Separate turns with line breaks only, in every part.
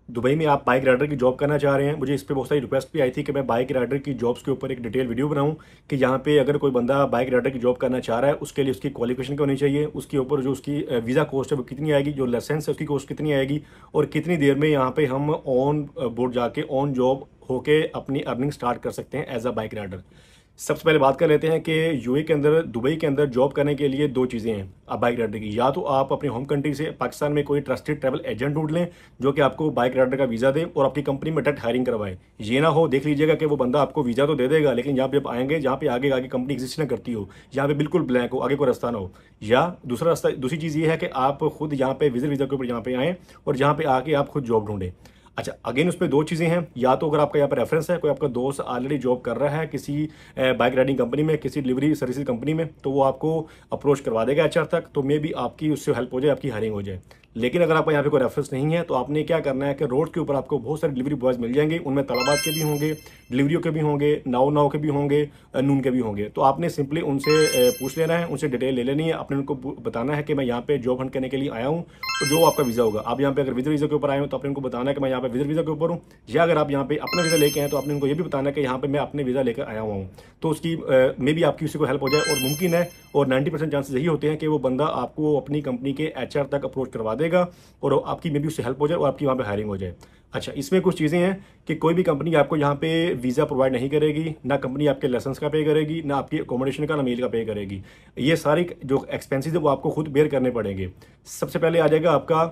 Dubai में आप bike rider की जॉब करना चाह रहे हैं, मुझे इस पे बहुत सारी रिक्वेस्ट भी आई थी कि मैं बाइक राइडर की जॉब्स के ऊपर एक डिटेल वीडियो बनाऊं कि यहाँ पे अगर कोई बंदा बाइक राइडर की जॉब करना चाह रहा है उसके लिए उसकी क्वालिफिकेशन क्या होनी चाहिए, उसके ऊपर जो उसकी वीज़ा कॉस्ट है वो कितनी आएगी, जो लाइसेंस है उसकी कॉस्ट कितनी आएगी, और कितनी देर में यहाँ पे हम ऑन बोर्ड जाके ऑन जॉब होके अपनी अर्निंग स्टार्ट कर सकते हैं एज अ बाइक राइडर। सबसे पहले बात कर लेते हैं कि यूएई के अंदर, दुबई के अंदर जॉब करने के लिए दो चीज़ें हैं अब बाइक राइडर की। या तो आप अपनी होम कंट्री से पाकिस्तान में कोई ट्रस्टेड ट्रैवल एजेंट ढूंढ लें जो कि आपको बाइक राइडर का वीज़ा दे और आपकी कंपनी में डायरेक्ट हायरिंग करवाए। ये ना हो, देख लीजिएगा कि वो बंदा आपको वीज़ा तो दे देगा लेकिन यहाँ पे जब आएंगे, जहाँ पे आगे आगे कंपनी एग्जिस्ट ना करती हो, यहाँ पे बिल्कुल ब्लैंक हो, आगे कोई रास्ता ना हो। या दूसरा रास्ता, दूसरी चीज़ ये है कि आप खुद यहाँ पे विजिट वीज़ा के ऊपर यहाँ पे आएँ और यहाँ पे आके आप खुद जॉब ढूंढें। अच्छा, अगेन उस पर दो चीज़ें हैं। या तो अगर आपका यहाँ पर रेफरेंस है, कोई आपका दोस्त ऑलरेडी जॉब कर रहा है किसी बाइक राइडिंग कंपनी में, किसी डिलीवरी सर्विसेज कंपनी में, तो वो आपको अप्रोच करवा देगा एचआर तक, तो मे बी आपकी उससे हेल्प हो जाए, आपकी हायरिंग हो जाए। लेकिन अगर आपका यहाँ पे कोई रेफरेंस नहीं है तो आपने क्या करना है कि रोड के ऊपर आपको बहुत सारे डिलीवरी बॉयज़ मिल जाएंगे, उनमें तलबात के भी होंगे, डिलीवरियों के भी होंगे, नाव नाव के भी होंगे, नून के भी होंगे। तो आपने सिंपली उनसे पूछ लेना है, उनसे डिटेल ले लेनी है, आपने उनको बताना है कि मैं यहाँ पे जॉब हंट करने के लिए आया हूँ। तो जो आपका वीज़ा होगा, आप यहाँ पे अगर विजिट वीज़ा के ऊपर आए हो तो आपने उनको बताना है कि मैं यहाँ पे विजिट वीज़ा के ऊपर हूँ। या अगर आप यहाँ पे अपना वीज़ा लेके आए तो आपने उनको ये भी बताना है कि यहाँ पे मैं अपने वीज़ा लेकर आया हुआ हूँ। तो उसकी मे बी आपकी उसी को हेल्प हो जाए, और मुमकिन है, और 90% चांसेस यही होते हैं कि वो बंदा आपको अपनी कंपनी के एचआर तक अप्रोच करवा देगा और आपकी मे बी उससे हेल्प हो जाए और आपकी वहाँ पे हायरिंग हो जाए। अच्छा, इसमें कुछ चीज़ें हैं कि कोई भी कंपनी आपको यहाँ पे वीज़ा प्रोवाइड नहीं करेगी, ना कंपनी आपके लाइसेंस का पे करेगी, ना आपकी अकोमोडेशन का, ना मील का पे करेगी। ये सारी जो एक्सपेंसेस है वो आपको खुद बेयर करने पड़ेंगे। सबसे पहले आ जाएगा आपका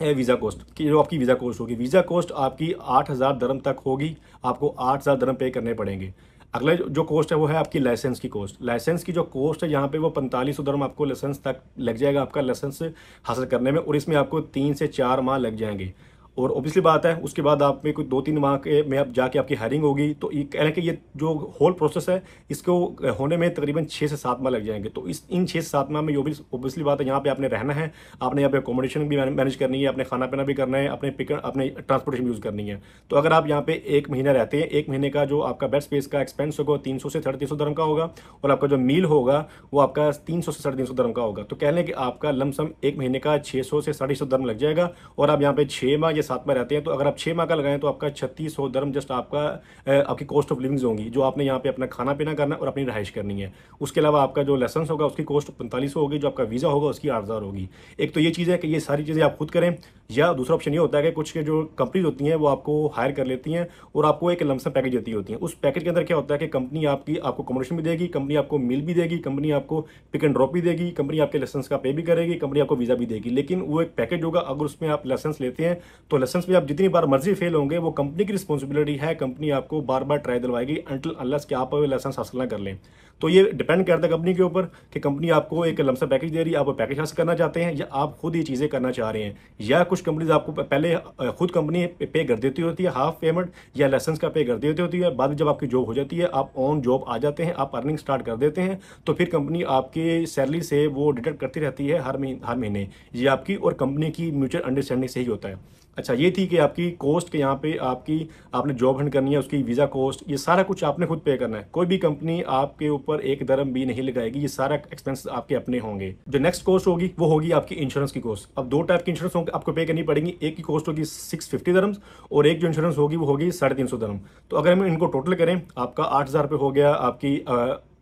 वीज़ा कॉस्ट की, जो आपकी वीज़ा कॉस्ट होगी। वीज़ा कॉस्ट आपकी 8,000 दरम तक होगी, आपको 8,000 दरम पे करने पड़ेंगे। अगला जो कॉस्ट है वो है आपकी लाइसेंस की कॉस्ट। लाइसेंस की जो कॉस्ट है यहाँ पे वो 4500 दरम आपको लाइसेंस तक लग जाएगा, आपका लाइसेंस हासिल करने में, और इसमें आपको 3 से 4 माह लग जाएंगे। और ऑब्वियसली बात है, उसके बाद आप में कोई 2-3 माह के में आप जाके आपकी हायरिंग होगी। तो ये कह रहे हैं कि ये जो होल प्रोसेस है इसको होने में तकरीबन 6 से 7 माह लग जाएंगे। तो इन 6 से 7 माह में ऑब्वियसली बात है, यहाँ पे आपने रहना है, आपने यहाँ पे अकोमोडेशन भी मैनेज करनी है, अपने खाना पीना भी करना है, अपने ट्रांसपोर्टेशन यूज़ करनी है। तो अगर आप यहाँ पे 1 महीना रहते हैं, 1 महीने का जो आपका बेड स्पेस का एक्सपेंस होगा 300 से 350 दरम का होगा, और आपका जो मील होगा वो आपका 300 से 350 दरम का होगा। तो कह लें कि आपका लमसम 1 महीने का 600 से 650 दरम लग जाएगा। और आप यहाँ पे 6 माह या 7 माह रहते हैं, तो अगर आप 6 माह का लगाएं तो आपका 3600 दरम जस्ट आपकी कॉस्ट ऑफ लिविंग होगी, जो आपने यहाँ पे अपना खाना पीना करना है और अपनी रहाइश करनी है। उसके अलावा आपका जो लाइसेंस होगा उसकी कॉस्ट 4500 होगी, जो आपका वीज़ा होगा उसकी 8,000 होगी। एक तो ये चीज़ है कि ये सारी चीज़ें आप खुद करें। या दूसरा ऑप्शन ये होता है कि कुछ के जो कंपनीज होती हैं वो आपको हायर कर लेती हैं और आपको एक लमसम पैकेज देती होती हैं। उस पैकेज के अंदर क्या होता है कि कंपनी आपको अकोमोडेशन भी देगी, कंपनी आपको मील भी देगी, कंपनी आपको पिक एंड ड्रॉप भी देगी, कंपनी आपके लाइसेंस का पे भी करेगी, कंपनी आपको वीज़ा भी देगी। लेकिन वो एक पैकेज होगा। अगर उसमें आप लाइसेंस लेते हैं तो लाइसेंस में आप जितनी बार मर्जी फेल होंगे, वो कंपनी की रिस्पॉन्सिबिलिटी है, कंपनी आपको बार बार ट्राई दिलवाएगी अनटिल अनलेस कि आप लाइसेंस हासिल ना कर लें। तो ये डिपेंड करता है कंपनी के ऊपर कि कंपनी आपको एक लमसम पैकेज दे रही है, आप वो पैकेज हासिल करना चाहते हैं या आप खुद ये चीज़ें करना चाह रहे हैं। या कुछ कंपनीज आपको पहले खुद कंपनी पे कर देती होती है हाफ पेमेंट, या लाइसेंस का पे कर देती होती है। बाद में जब आपकी जॉब हो जाती है, आप ऑन जॉब आ जाते हैं, आप अर्निंग स्टार्ट कर देते हैं, तो फिर कंपनी आपकी सैलरी से वो डिडक्ट करती रहती है हर महीने। ये आपकी और कंपनी की म्यूचुअल अंडरस्टैंडिंग से ही होता है। अच्छा, ये थी कि आपकी कॉस्ट के यहाँ पे आपने जॉब हंट करनी है, उसकी वीज़ा कॉस्ट, ये सारा कुछ आपने खुद पे करना है। कोई भी कंपनी आपके ऊपर एक दरम भी नहीं लगाएगी, ये सारा एक्सपेंस आपके अपने होंगे। जो नेक्स्ट कॉस्ट होगी वो होगी आपकी इंश्योरेंस की कॉस्ट। अब दो टाइप की इंश्योरेंस आपको पे करनी पड़ेगी। एक की कॉस्ट होगी 650 दरम्स और एक जो इंश्योरेंस होगी वो होगी 350 दरम। तो अगर हम इनको टोटल करें, आपका 8,000 रुपये हो गया आपकी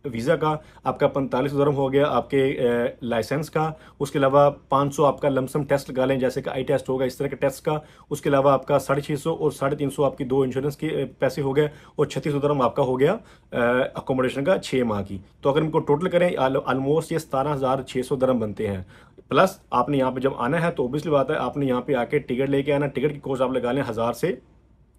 वीज़ा का, आपका 45 दरम हो गया आपके लाइसेंस का, उसके अलावा 500 आपका लमसम टेस्ट लगा लें, जैसे कि आई टेस्ट होगा, इस तरह के टेस्ट का। उसके अलावा आपका 650 और 350 आपकी दो इंश्योरेंस के पैसे हो गए, और 3600 दरम आपका हो गया अकोमोडेशन का 6 माह की। तो अगर इनको टोटल करें, ऑलमोस्ट ये 17,600 दरम बनते हैं। प्लस आपने यहाँ पे जब आना है तो ऑब्वियसली बात है, आपने यहाँ पे आके टिकट लेके आना। टिकट की कॉस्ट आप लगा लें 1000 से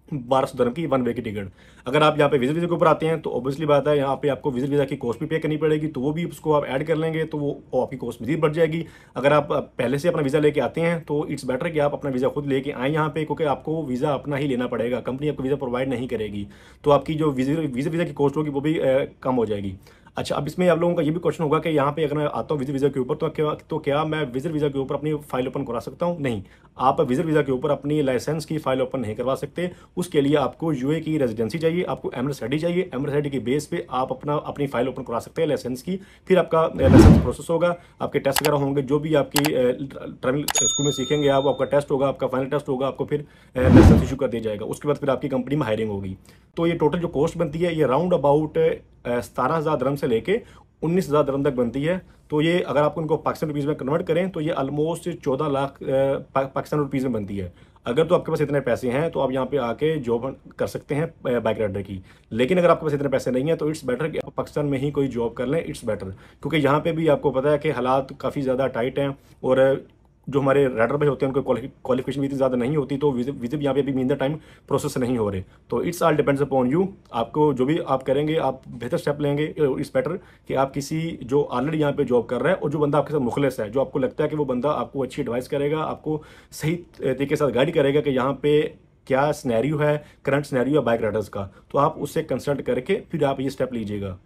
1200 दरम की 1 वे की टिकट। अगर आप यहाँ पे विजिट वीज़ा के ऊपर आते हैं तो ऑब्वियसली बात है, यहाँ पे आपको विजिट वीज़ा की कॉस्ट भी पे करनी पड़ेगी, तो वो भी उसको आप ऐड कर लेंगे तो वो आपकी कॉस्ट मज़ीद बढ़ जाएगी। अगर आप पहले से अपना वीज़ा लेके आते हैं तो इट्स बेटर कि आप अपना वीज़ा खुद लेके आएँ यहाँ पे, क्योंकि आपको वीज़ा अपना ही लेना पड़ेगा, कंपनी आपको वीज़ा प्रोवाइड नहीं करेगी। तो आपकी जो वीज़ा की कॉस्ट होगी वो भी कम हो जाएगी। अच्छा, अब इसमें आप लोगों का ये भी क्वेश्चन होगा कि यहाँ पे अगर मैं आता हूँ विजिट वीज़ा के ऊपर तो क्या मैं विजिट वीज़ा के ऊपर अपनी फाइल ओपन करा सकता हूँ? नहीं, आप विजिट वीज़ा के ऊपर अपनी लाइसेंस की फाइल ओपन नहीं करवा सकते। उसके लिए आपको यूए की रेजिडेंसी चाहिए, आपको एमरेस आईडी चाहिए। एमरेस आईडी के बेस पे आप अपनी फाइल ओपन करा सकते हैं लाइसेंस की। फिर आपका लाइसेंस प्रोसेस होगा, आपके टेस्ट वगैरह होंगे, जो भी आपकी ट्रैवल स्कूल में सीखेंगे आप, आपका टेस्ट होगा, आपका फाइनल टेस्ट होगा, आपको फिर लाइसेंस इशू कर दिया जाएगा। उसके बाद फिर आपकी कंपनी में हायरिंग होगी। तो ये टोटल जो कॉस्ट बनती है ये राउंड अबाउट 17,000 दरम से लेके 19,000 दरम तक बनती है। तो ये अगर आप उनको पाकिस्तान रुपीज़ में कन्वर्ट करें तो ये ऑलमोस्ट 14 लाख पाकिस्तान रुपीज़ में बनती है। अगर तो आपके पास इतने पैसे हैं तो आप यहाँ पे आके जॉब कर सकते हैं बाइक राइडर की। लेकिन अगर आपके पास इतने पैसे नहीं हैं तो इट्स बेटर कि आप पाकिस्तान में ही कोई जॉब कर लें, इट्स बेटर। क्योंकि यहाँ पे भी आपको पता है कि हालात काफ़ी ज़्यादा टाइट हैं और जो हमारे राइडर भाई होते हैं उनको क्वालिफिकेशन भी इतनी ज़्यादा नहीं होती, तो विजिट यहाँ पे भी मीन द टाइम प्रोसेस नहीं हो रहे। तो it's all depends upon you. आपको जो भी आप करेंगे आप बेहतर स्टेप लेंगे, इट्स बेटर कि आप किसी जो ऑलरेडी यहाँ पे जॉब कर रहा है और जो बंदा आपके साथ मुखलिस है, जो आपको लगता है कि वो बंदा आपको अच्छी एडवाइस करेगा, आपको सही तरीके के साथ गाइड करेगा कि यहाँ पे क्या स्नैरियो है, करंट स्नैरियो है बाइक राइडर्स का, तो आप उससे कंसल्ट करके फिर आप ये स्टेप लीजिएगा।